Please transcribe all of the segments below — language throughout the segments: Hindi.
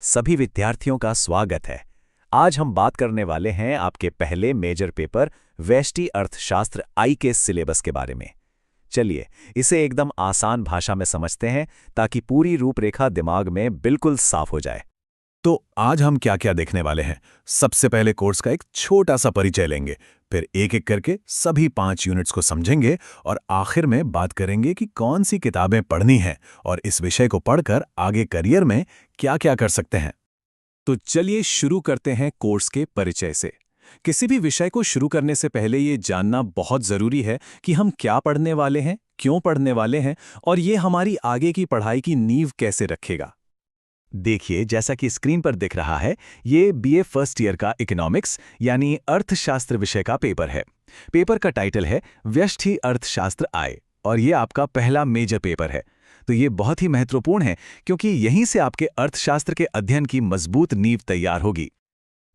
सभी विद्यार्थियों का स्वागत है। आज हम बात करने वाले हैं आपके पहले मेजर पेपर व्यष्टि अर्थशास्त्र आई के सिलेबस के बारे में। चलिए इसे एकदम आसान भाषा में समझते हैं ताकि पूरी रूपरेखा दिमाग में बिल्कुल साफ हो जाए। तो आज हम क्या क्या देखने वाले हैं। सबसे पहले कोर्स का एक छोटा सा परिचय लेंगे, फिर एक एक करके सभी 5 यूनिट्स को समझेंगे और आखिर में बात करेंगे कि कौन सी किताबें पढ़नी हैं और इस विषय को पढ़कर आगे करियर में क्या क्या कर सकते हैं। तो चलिए शुरू करते हैं कोर्स के परिचय से। किसी भी विषय को शुरू करने से पहले ये जानना बहुत ज़रूरी है कि हम क्या पढ़ने वाले हैं, क्यों पढ़ने वाले हैं और ये हमारी आगे की पढ़ाई की नींव कैसे रखेगा। देखिए, जैसा कि स्क्रीन पर दिख रहा है, ये बीए फर्स्ट ईयर का इकोनॉमिक्स यानी अर्थशास्त्र विषय का पेपर है। पेपर का टाइटल है व्यष्टि अर्थशास्त्र आय और ये आपका पहला मेजर पेपर है। तो ये बहुत ही महत्वपूर्ण है क्योंकि यहीं से आपके अर्थशास्त्र के अध्ययन की मजबूत नींव तैयार होगी।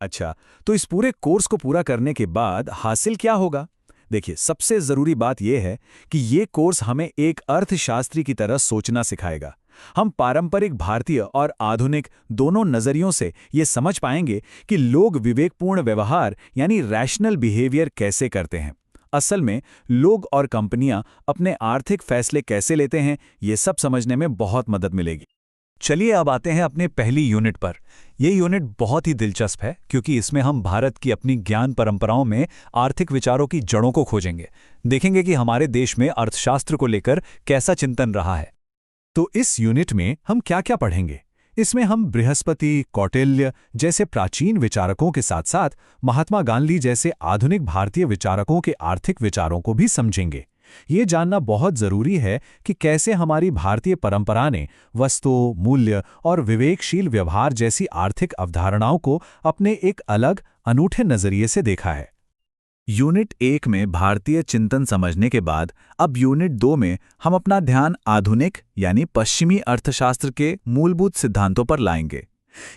अच्छा, तो इस पूरे कोर्स को पूरा करने के बाद हासिल क्या होगा? देखिए, सबसे ज़रूरी बात यह है कि ये कोर्स हमें एक अर्थशास्त्री की तरह सोचना सिखाएगा। हम पारंपरिक भारतीय और आधुनिक दोनों नज़रियों से ये समझ पाएंगे कि लोग विवेकपूर्ण व्यवहार यानी रैशनल बिहेवियर कैसे करते हैं। असल में लोग और कंपनियां अपने आर्थिक फैसले कैसे लेते हैं, ये सब समझने में बहुत मदद मिलेगी। चलिए अब आते हैं अपने पहली यूनिट पर। ये यूनिट बहुत ही दिलचस्प है क्योंकि इसमें हम भारत की अपनी ज्ञान परंपराओं में आर्थिक विचारों की जड़ों को खोजेंगे। देखेंगे कि हमारे देश में अर्थशास्त्र को लेकर कैसा चिंतन रहा है। तो इस यूनिट में हम क्या क्या पढ़ेंगे? इसमें हम बृहस्पति, कौटिल्य जैसे प्राचीन विचारकों के साथ साथ महात्मा गांधी जैसे आधुनिक भारतीय विचारकों के आर्थिक विचारों को भी समझेंगे। ये जानना बहुत जरूरी है कि कैसे हमारी भारतीय परंपरा ने वस्तु, मूल्य और विवेकशील व्यवहार जैसी आर्थिक अवधारणाओं को अपने एक अलग, अनूठे नजरिए से देखा है। यूनिट 1 में भारतीय चिंतन समझने के बाद अब यूनिट 2 में हम अपना ध्यान आधुनिक यानी पश्चिमी अर्थशास्त्र के मूलभूत सिद्धांतों पर लाएंगे।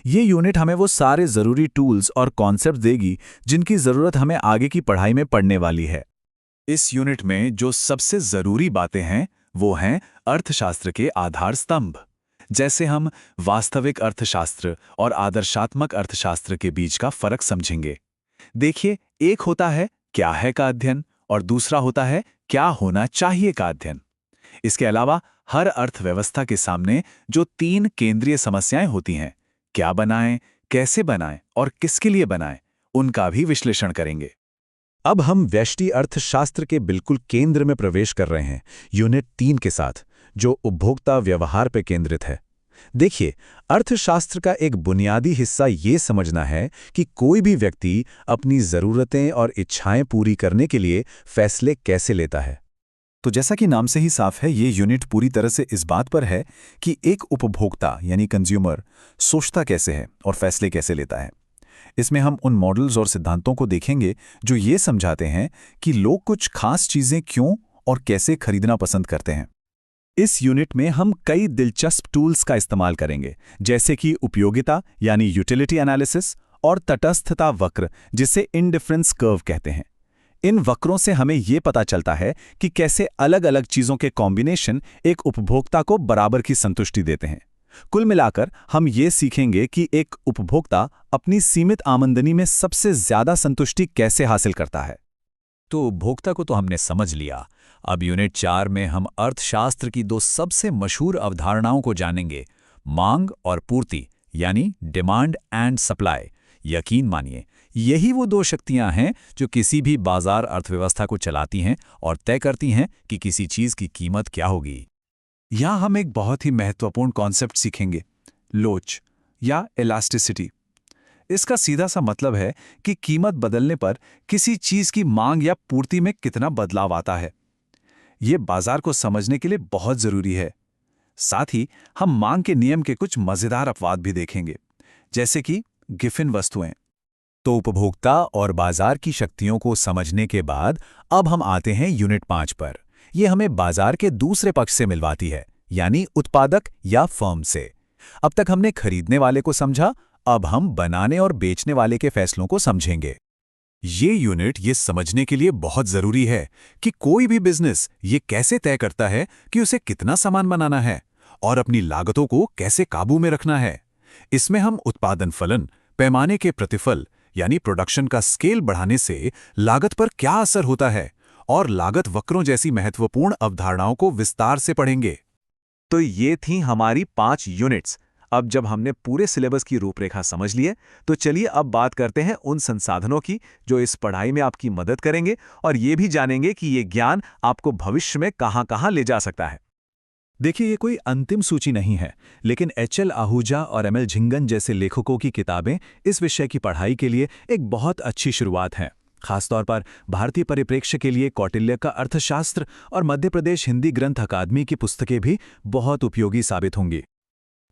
ये यूनिट हमें वो सारे ज़रूरी टूल्स और कॉन्सेप्ट देगी जिनकी ज़रूरत हमें आगे की पढ़ाई में पड़ने वाली है। इस यूनिट में जो सबसे ज़रूरी बातें हैं वो हैं अर्थशास्त्र के आधार स्तंभ। जैसे हम वास्तविक अर्थशास्त्र और आदर्शात्मक अर्थशास्त्र के बीच का फर्क समझेंगे। देखिए, एक होता है क्या है का अध्ययन और दूसरा होता है क्या होना चाहिए का अध्ययन। इसके अलावा हर अर्थव्यवस्था के सामने जो 3 केंद्रीय समस्याएं होती हैं, क्या बनाएं, कैसे बनाएं और किसके लिए बनाएं, उनका भी विश्लेषण करेंगे। अब हम व्यष्टि अर्थशास्त्र के बिल्कुल केंद्र में प्रवेश कर रहे हैं, यूनिट 3 के साथ, जो उपभोक्ता व्यवहार पर केंद्रित है। देखिए, अर्थशास्त्र का एक बुनियादी हिस्सा ये समझना है कि कोई भी व्यक्ति अपनी ज़रूरतें और इच्छाएं पूरी करने के लिए फैसले कैसे लेता है। तो जैसा कि नाम से ही साफ है, ये यूनिट पूरी तरह से इस बात पर है कि एक उपभोक्ता यानी कंज्यूमर सोचता कैसे है और फैसले कैसे लेता है। इसमें हम उन मॉडल्स और सिद्धांतों को देखेंगे जो ये समझाते हैं कि लोग कुछ खास चीज़ें क्यों और कैसे खरीदना पसंद करते हैं। इस यूनिट में हम कई दिलचस्प टूल्स का इस्तेमाल करेंगे, जैसे कि उपयोगिता यानी यूटिलिटी एनालिसिस और तटस्थता वक्र, जिसे इंडिफरेंस कर्व कहते हैं। इन वक्रों से हमें ये पता चलता है कि कैसे अलग-अलग चीज़ों के कॉम्बिनेशन एक उपभोक्ता को बराबर की संतुष्टि देते हैं। कुल मिलाकर हम ये सीखेंगे कि एक उपभोक्ता अपनी सीमित आमदनी में सबसे ज्यादा संतुष्टि कैसे हासिल करता है। तो उपभोक्ता को तो हमने समझ लिया। अब यूनिट 4 में हम अर्थशास्त्र की 2 सबसे मशहूर अवधारणाओं को जानेंगे, मांग और पूर्ति यानी डिमांड एंड सप्लाई। यकीन मानिए, यही वो 2 शक्तियां हैं जो किसी भी बाजार अर्थव्यवस्था को चलाती हैं और तय करती हैं कि किसी चीज की कीमत क्या होगी। यहां हम एक बहुत ही महत्वपूर्ण कॉन्सेप्ट सीखेंगे, लोच या इलास्टिसिटी। इसका सीधा सा मतलब है कि कीमत बदलने पर किसी चीज की मांग या पूर्ति में कितना बदलाव आता है। ये बाजार को समझने के लिए बहुत जरूरी है। साथ ही हम मांग के नियम के कुछ मजेदार अपवाद भी देखेंगे, जैसे कि गिफिन वस्तुएं। तो उपभोक्ता और बाजार की शक्तियों को समझने के बाद अब हम आते हैं यूनिट 5 पर। ये हमें बाजार के दूसरे पक्ष से मिलवाती है, यानी उत्पादक या फर्म से। अब तक हमने खरीदने वाले को समझा, अब हम बनाने और बेचने वाले के फैसलों को समझेंगे। ये यूनिट ये समझने के लिए बहुत जरूरी है कि कोई भी बिजनेस ये कैसे तय करता है कि उसे कितना सामान बनाना है और अपनी लागतों को कैसे काबू में रखना है। इसमें हम उत्पादन फलन, पैमाने के प्रतिफल यानी प्रोडक्शन का स्केल बढ़ाने से लागत पर क्या असर होता है और लागत वक्रों जैसी महत्वपूर्ण अवधारणाओं को विस्तार से पढ़ेंगे। तो ये थी हमारी 5 यूनिट्स। अब जब हमने पूरे सिलेबस की रूपरेखा समझ ली है, तो चलिए अब बात करते हैं उन संसाधनों की जो इस पढ़ाई में आपकी मदद करेंगे और ये भी जानेंगे कि ये ज्ञान आपको भविष्य में कहाँ-कहाँ ले जा सकता है। देखिए, ये कोई अंतिम सूची नहीं है, लेकिन एच.एल. आहूजा और एम.एल. झिंगन जैसे लेखकों की किताबें इस विषय की पढ़ाई के लिए एक बहुत अच्छी शुरुआत हैं। खासतौर पर भारतीय परिप्रेक्ष्य के लिए कौटिल्य का अर्थशास्त्र और मध्य प्रदेश हिंदी ग्रंथ अकादमी की पुस्तकें भी बहुत उपयोगी साबित होंगी।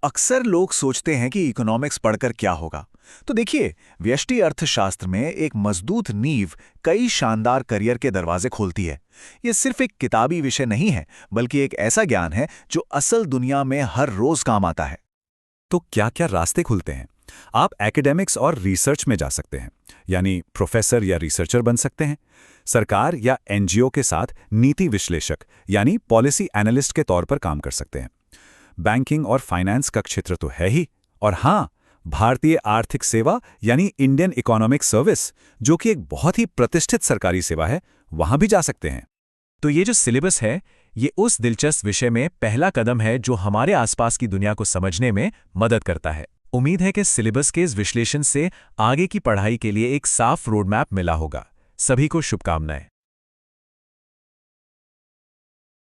अक्सर लोग सोचते हैं कि इकोनॉमिक्स पढ़कर क्या होगा, तो देखिए, व्यष्टि अर्थशास्त्र में एक मजबूत नींव कई शानदार करियर के दरवाजे खोलती है। ये सिर्फ एक किताबी विषय नहीं है, बल्कि एक ऐसा ज्ञान है जो असल दुनिया में हर रोज काम आता है। तो क्या क्या रास्ते खुलते हैं? आप एकेडेमिक्स और रिसर्च में जा सकते हैं, यानी प्रोफेसर या रिसर्चर बन सकते हैं। सरकार या एनजीओ के साथ नीति विश्लेषक यानी पॉलिसी एनालिस्ट के तौर पर काम कर सकते हैं। बैंकिंग और फाइनेंस का क्षेत्र तो है ही, और हाँ, भारतीय आर्थिक सेवा यानी इंडियन इकोनॉमिक सर्विस, जो कि एक बहुत ही प्रतिष्ठित सरकारी सेवा है, वहां भी जा सकते हैं। तो ये जो सिलेबस है, ये उस दिलचस्प विषय में पहला कदम है जो हमारे आसपास की दुनिया को समझने में मदद करता है। उम्मीद है कि सिलेबस के इस विश्लेषण से आगे की पढ़ाई के लिए एक साफ रोडमैप मिला होगा। सभी को शुभकामनाएं।